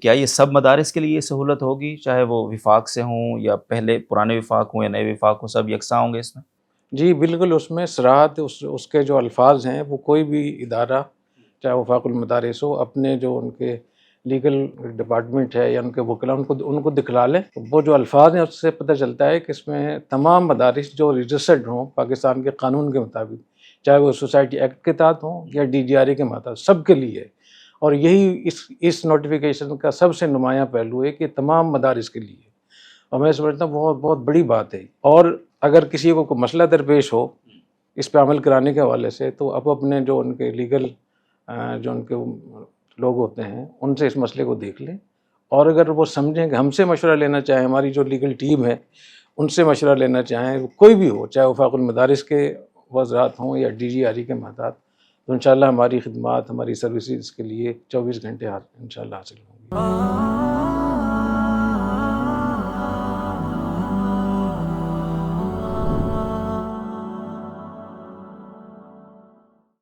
کیا یہ سب مدارس کے لیے یہ سہولت ہوگی، چاہے وہ وفاق سے ہوں یا پہلے پرانے وفاق ہوں یا نئے وفاق ہوں، سب یکساں ہوں گے اس میں؟ جی بالکل، اس میں صراحت اس کے جو الفاظ ہیں وہ کوئی بھی ادارہ چاہے وفاق المدارس ہو اپنے جو ان کے لیگل ڈپارٹمنٹ ہے یا ان کے وکلاء ان کو دکھلا لیں، وہ جو الفاظ ہیں اس سے پتہ چلتا ہے کہ اس میں تمام مدارس جو رجسٹرڈ ہوں پاکستان کے قانون کے مطابق، چاہے وہ سوسائٹی ایکٹ کے تحت ہوں یا DGRA کے مطابق، سب کے لیے ہے۔ اور یہی اس نوٹیفیکیشن کا سب سے نمایاں پہلو ہے کہ تمام مدارس کے لیے، اور میں سمجھتا ہوں بہت بہت بڑی بات ہے۔ اور اگر کسی کو کوئی مسئلہ درپیش ہو اس پہ عمل کرانے کے حوالے سے، تو اب اپنے جو ان کے لیگل جو ان کے لوگ ہوتے ہیں ان سے اس مسئلے کو دیکھ لیں، اور اگر وہ سمجھیں کہ ہم سے مشورہ لینا چاہیں، ہماری جو لیگل ٹیم ہے ان سے مشورہ لینا چاہیں، کوئی بھی ہو، چاہے وفاق المدارس کے وزرات ہوں یا DGRA کے ماتحت، تو انشاءاللہ ہماری خدمات، ہماری سروسز کے لیے 24 گھنٹے انشاءاللہ حاصل ہوں گی۔